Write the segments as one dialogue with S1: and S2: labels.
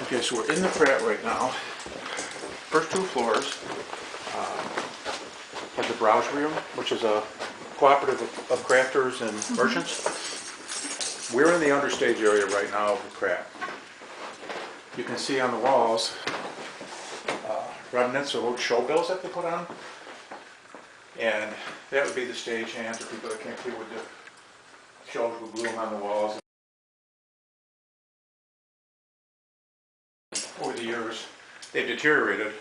S1: Okay, so we're in the Pratt right now. First two floors have the browse room, which is a cooperative of crafters and merchants. We're in the understage area right now of the Pratt. You can see on the walls remnants of old show bills that they put on. And that would be the stage hands, or people that can't see with the shows with glue them on the walls. Over the years, they've deteriorated.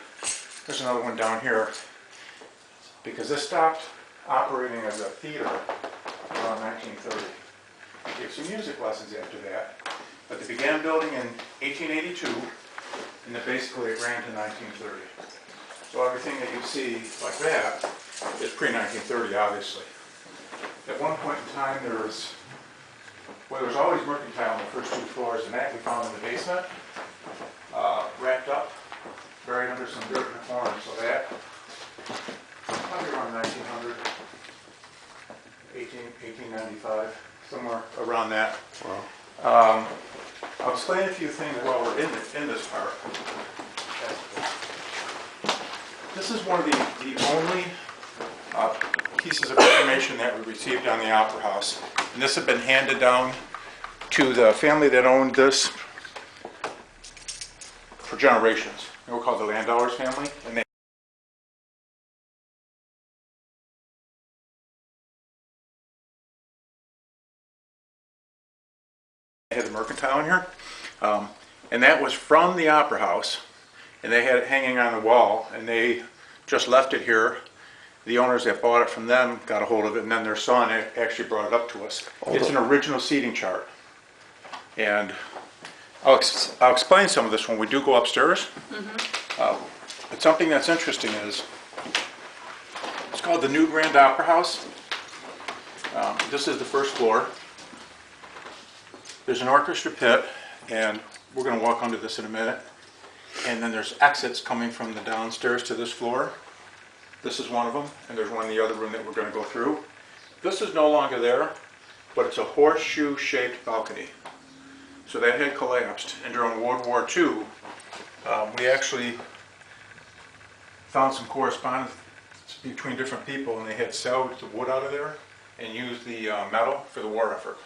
S1: There's another one down here, because this stopped operating as a theater around 1930. They gave some music lessons after that, but they began building in 1882, and then basically it ran to 1930. So everything that you see like that is pre-1930, obviously. At one point in time, there was always mercantile on the first two floors, and that we found in the basement. Wrapped up, buried under some dirt in the corner, so that probably around 1900, 1895, somewhere around that. Wow. I'll explain a few things while we're in this part. This is one of the only pieces of information that we received on the Opera House, and this had been handed down to the family that owned this for generations. They were called the Landauer's family, and they had the mercantile in here, and that was from the Opera House, and they had it hanging on the wall, and they just left it here. The owners that bought it from them got a hold of it, and then their son actually brought it up to us. It's an original seating chart, and I'll explain some of this when we do go upstairs. But something that's interesting is, it's called the New Grand Opera House. This is the first floor. There's an orchestra pit, and we're going to walk under this in a minute. And then there's exits coming from the downstairs to this floor. This is one of them, and there's one in the other room that we're going to go through. This is no longer there, but it's a horseshoe-shaped balcony. So that had collapsed, and during World War II, we actually found some correspondence between different people, and they had salvaged the wood out of there and used the metal for the war effort.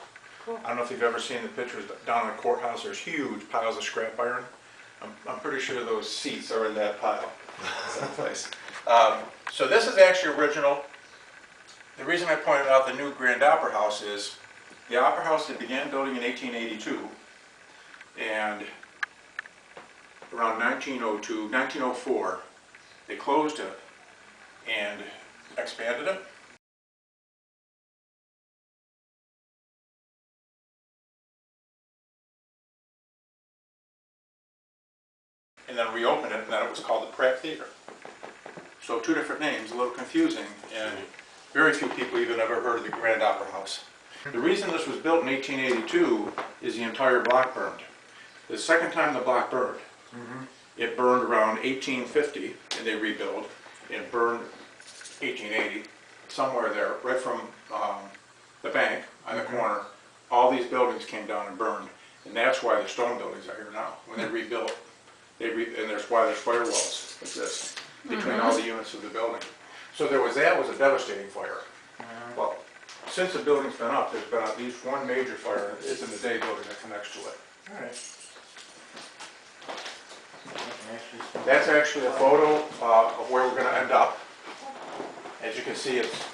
S1: Cool. I don't know if you've ever seen the pictures down in the courthouse. There's huge piles of scrap iron. I'm pretty sure those seats are in that pile someplace. So this is actually original. The reason I pointed out the New Grand Opera House is the Opera House that began building in 1882, and around 1902, 1904, they closed it and expanded it. And then reopened it, and then it was called the Pratt Theater. So two different names, a little confusing, and very few people even ever heard of the Grand Opera House. The reason this was built in 1882 is the entire block burned. The second time the block burned, it burned around 1850, and they rebuilt. It burned 1880, somewhere there, right from the bank on the corner. All these buildings came down and burned, and that's why the stone buildings are here now. When they rebuilt, and that's why there's firewalls exist between all the units of the building. So that was a devastating fire. Well, since the building's been up, there's been at least one major fire. It's in the day building that connects to it. All right. That's actually a photo of where we're going to end up. As you can see, it's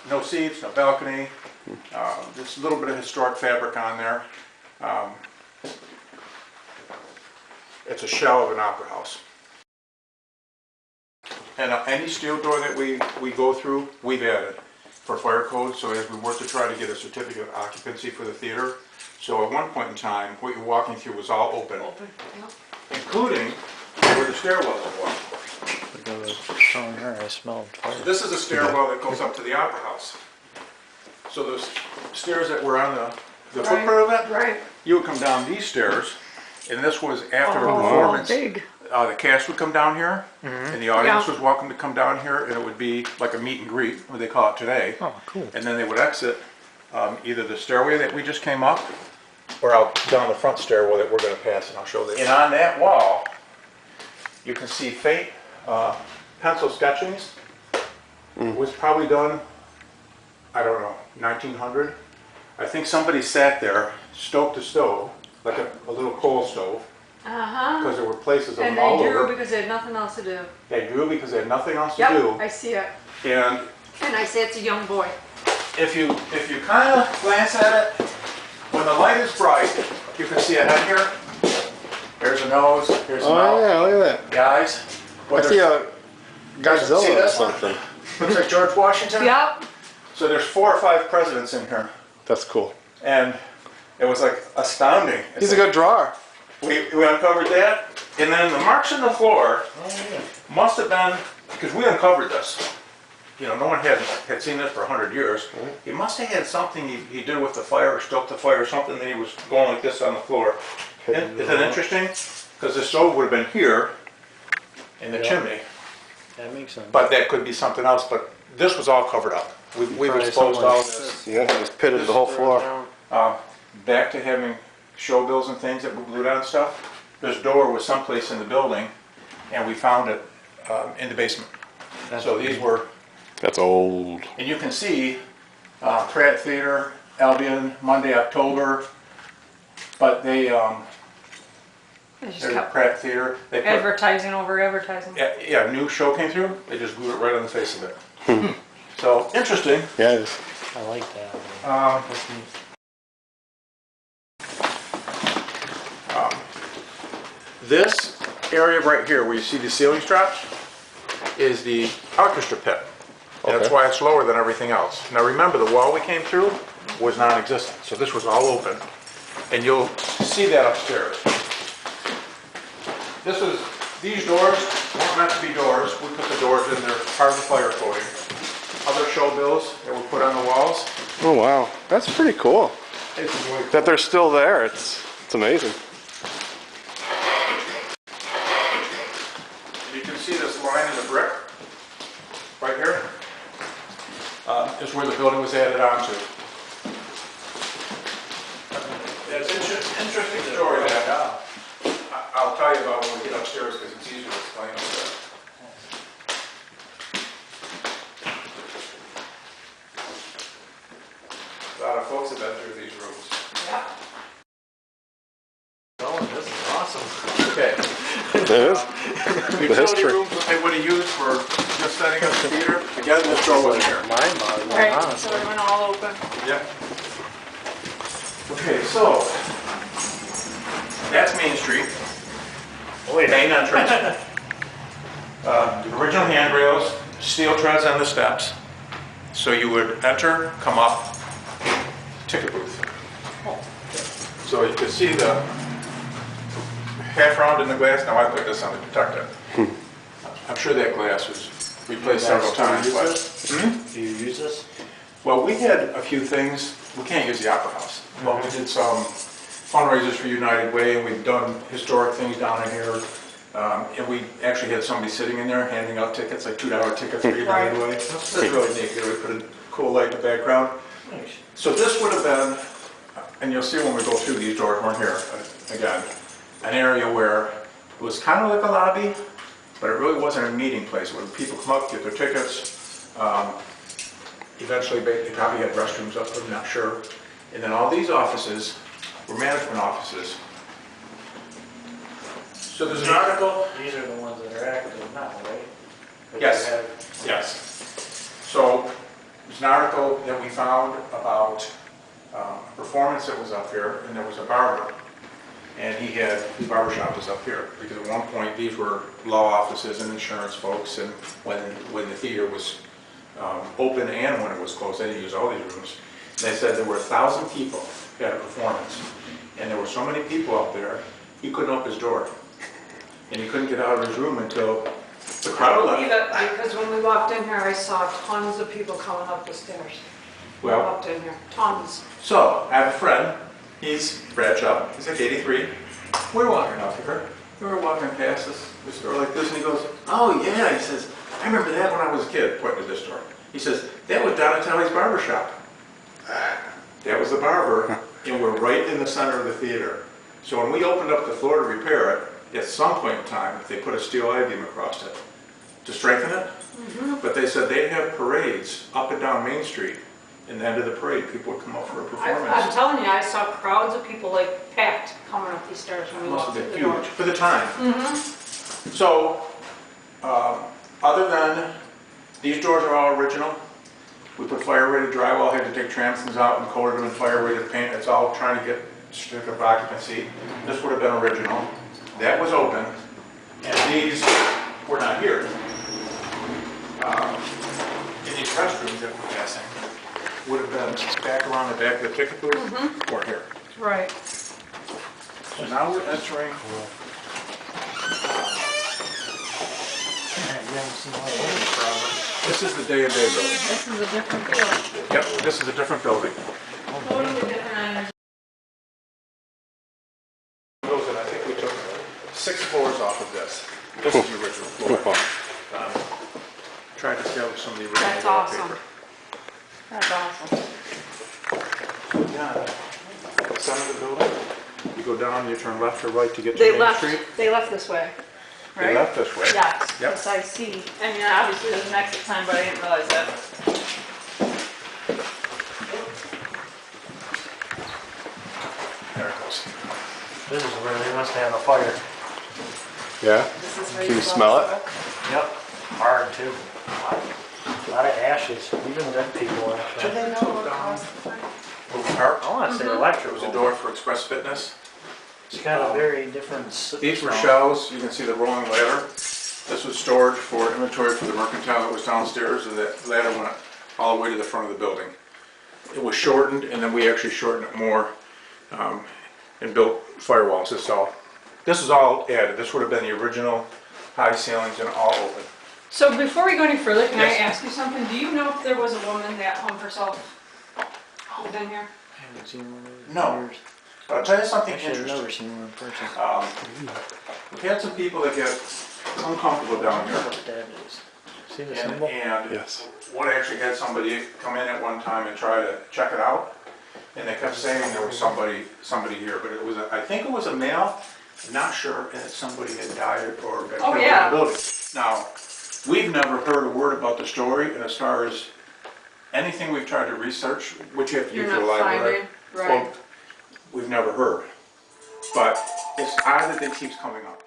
S1: no seats, no balcony. Just a little bit of historic fabric on there. It's a shell of an opera house. And any steel door that we go through, we've added for fire code. So as we work to try to get a certificate of occupancy for the theater. So at one point in time, what you're walking through was all open, including where the stairwells are walking.
S2: I was telling her I smelled fire.
S1: This is a stairwell that goes up to the Opera House. So those stairs that were on the footprint of it,
S3: Right.
S1: you would come down these stairs, and this was after a
S3: Oh,
S1: performance.
S3: big.
S1: The cast would come down here, and the audience
S3: Yeah.
S1: was welcome to come down here, and it would be like a meet and greet, what they call it today.
S2: Oh, cool.
S1: And then they would exit either the stairway that we just came up, or out down the front stairwell that we're going to pass, and I'll show you. And on that wall, you can see faint pencil sketchings. It was probably done, I don't know, 1900. I think somebody sat there, stoked a stove, like a little coal stove, because there were places of
S3: And
S1: them all
S3: they drew
S1: over.
S3: because they had nothing else to do.
S1: They drew because they had nothing else to
S3: Yep,
S1: do.
S3: I see it.
S1: And
S3: And I say it's a young boy.
S1: if you kind of glance at it, when the light is bright, you can see a head here. Here's a nose, here's a mouth.
S4: Oh yeah, look at that.
S1: Guys,
S4: I see a
S1: See
S4: Godzilla or
S1: this one?
S4: something.
S1: looks like George Washington.
S3: Yep.
S1: So there's 4 or 5 presidents in here.
S4: That's cool.
S1: And it was like astounding.
S4: He's a good drawer.
S1: We uncovered that, and then the marks in the floor must have been, because we uncovered this. You know, no one had seen this for 100 years. He must have had something he did with the fire, or stoked the fire, or something that he was going like this on the floor. Isn't that interesting? Because the stove would have been here in the chimney,
S2: That makes sense.
S1: but that could be something else. But this was all covered up. We've
S2: Probably
S1: exposed
S2: someone-
S1: all this.
S4: Yeah, he just pitted the whole floor.
S1: Back to having show bills and things that were glued on and stuff. This door was someplace in the building, and we found it in the basement. So these were,
S4: That's old.
S1: and you can see Pratt Theater, Albion, Monday, October, but they,
S3: They just
S1: there's
S3: kept
S1: Pratt Theater, they put,
S3: advertising over advertising.
S1: yeah, new show came through, they just glued it right on the face of it. So, interesting.
S4: Yeah, it is.
S2: I like that. That's neat.
S1: This area right here where you see the ceiling straps is the orchestra pit. And that's
S4: Okay.
S1: why it's lower than everything else. Now remember, the wall we came through was non-existent, so this was all open. And you'll see that upstairs. These doors weren't meant to be doors. We put the doors in there, part of the fire coating. Other show bills that were put on the walls.
S4: Oh wow, that's pretty cool.
S1: It's really
S4: That they're still there. It's amazing.
S1: You can see this line in the brick, right here, is where the building was added onto. It's an interesting story that I'll tell you about when we get upstairs because it's easier to explain upstairs. A lot of folks have been through these rooms.
S3: Yeah.
S2: Oh, this is awesome.
S1: Okay.
S4: It is.
S1: Utility
S4: history.
S1: rooms that they would have used for just setting up the theater. Again, this door wasn't here.
S2: Mind-boggling,
S3: Right, so
S2: honestly.
S3: it went all open.
S1: Yep. Okay, so that's Main Street, main entrance. Original handrails, steel treads on the steps. So you would enter, come up, ticket booth. So you could see the half round in the glass. Now I put this on to protect it. I'm sure that glass was replaced several times, but.
S2: Do you use this?
S1: Well, we had a few things. We can't use the Opera House, but we did some fundraisers for United Way, and we've done historic things down in here. And we actually had somebody sitting in there handing out tickets, like $2 tickets for United Way. That's really neat. We put a cool light in the background.
S2: Nice.
S1: So this would have been, and you'll see when we go through these doors, weren't here, again, an area where it was kind of like a lobby, but it really wasn't a meeting place where people come up, get their tickets. Eventually, they probably had restrooms up there, I'm not sure. And then all these offices were management offices. So there's an article.
S2: These are the ones that are active now, right? Like
S1: Yes.
S2: you have-
S1: Yes. So there's an article that we found about a performance that was up here, and there was a barber. And his barber shop was up here, because at one point these were law offices and insurance folks, and when the theater was open and when it was closed, they didn't use all these rooms. They said there were 1,000 people at a performance, and there were so many people up there, he couldn't open his door. And he couldn't get out of his room until a crowd of
S3: Believe
S1: 11.
S3: it, because when we walked in here, I saw tons of people coming up the stairs. We
S1: Well,
S3: walked in here, tons.
S1: so I have a friend, he's Brad Chubb, he's like 83. We're walking up here, we were walking past this store like this, and he goes, oh yeah, he says, I remember that when I was a kid, pointing to this store. He says, that was Donatelli's barber shop. That was the barber, and we're right in the center of the theater. So when we opened up the floor to repair it, at some point in time, they put a steel I-beam across it to strengthen it. But they said they'd have parades up and down Main Street. In the end of the parade, people would come up for a
S3: I'm
S1: performance.
S3: telling you, I saw crowds of people like packed coming up these stairs when we
S1: Must
S3: walked
S1: have
S3: through
S1: been
S3: the door.
S1: huge for the time. So, other than these doors are all original. We put fire-rated drywall, had to take transoms out and coated them in fire-rated paint. It's all trying to get certificate of occupancy. This would have been original. That was open, and these were not here. In these restrooms that we're passing would have been back around the back of the ticket booth or here.
S3: Right.
S1: So now we're entering.
S2: You haven't seen one of those forever.
S1: This is the day-to-day building.
S3: This is a different building.
S1: Yep, this is a different building.
S3: Totally different energy.
S1: Those, and I think we took 6 floors off of this. This is the original floor. Tried to establish some of the original
S3: That's awesome.
S1: wallpaper.
S3: That's awesome.
S1: Yeah, center of the building. You go down, you turn left or right to get to Main Street.
S3: They left this way, right?
S1: They left this way.
S3: Yes,
S1: Yep.
S3: yes, I see. And yeah, obviously there's an exit sign, but I didn't realize that.
S1: There it goes.
S2: This is where they must have a fire.
S4: Yeah?
S3: This is where
S4: Can you smell it?
S2: Yep. Hard too. A lot of ashes, even dead people
S3: Do
S2: actually.
S3: they know what caused the fire?
S1: Moving part.
S2: I want to say
S1: There was
S2: electrical.
S1: a door for Express Fitness.
S2: It's got a very different.
S1: These were
S2: smell.
S1: shelves. You can see the rolling ladder. This was storage for inventory for the mercantile that was downstairs, and that ladder went all the way to the front of the building. It was shortened, and then we actually shortened it more and built firewalls. This is all added. This would have been the original high ceilings and all open.
S3: So before we go any further, can I
S1: Yes.
S3: ask you something? Do you know if there was a woman that hung herself within here?
S2: I haven't seen one of those.
S1: No.
S2: in years.
S1: But I'll tell you something
S2: Actually, I've never
S1: interesting.
S2: seen one in person.
S1: We've had some people that get uncomfortable down here.
S2: What that is. See the
S1: And,
S2: symbol?
S1: and
S4: Yes.
S1: one actually had somebody come in at one time and try to check it out. And they kept saying there was somebody here, but it was, I think it was a male, I'm not sure, and somebody had died or been
S3: Oh,
S1: killed
S3: yeah.
S1: in the building. Now, we've never heard a word about the story, and as far as anything we've tried to research, which you have to do
S3: You're
S1: for the
S3: not
S1: library,
S3: finding, right?
S1: well, we've never heard. But it's odd that it keeps coming up.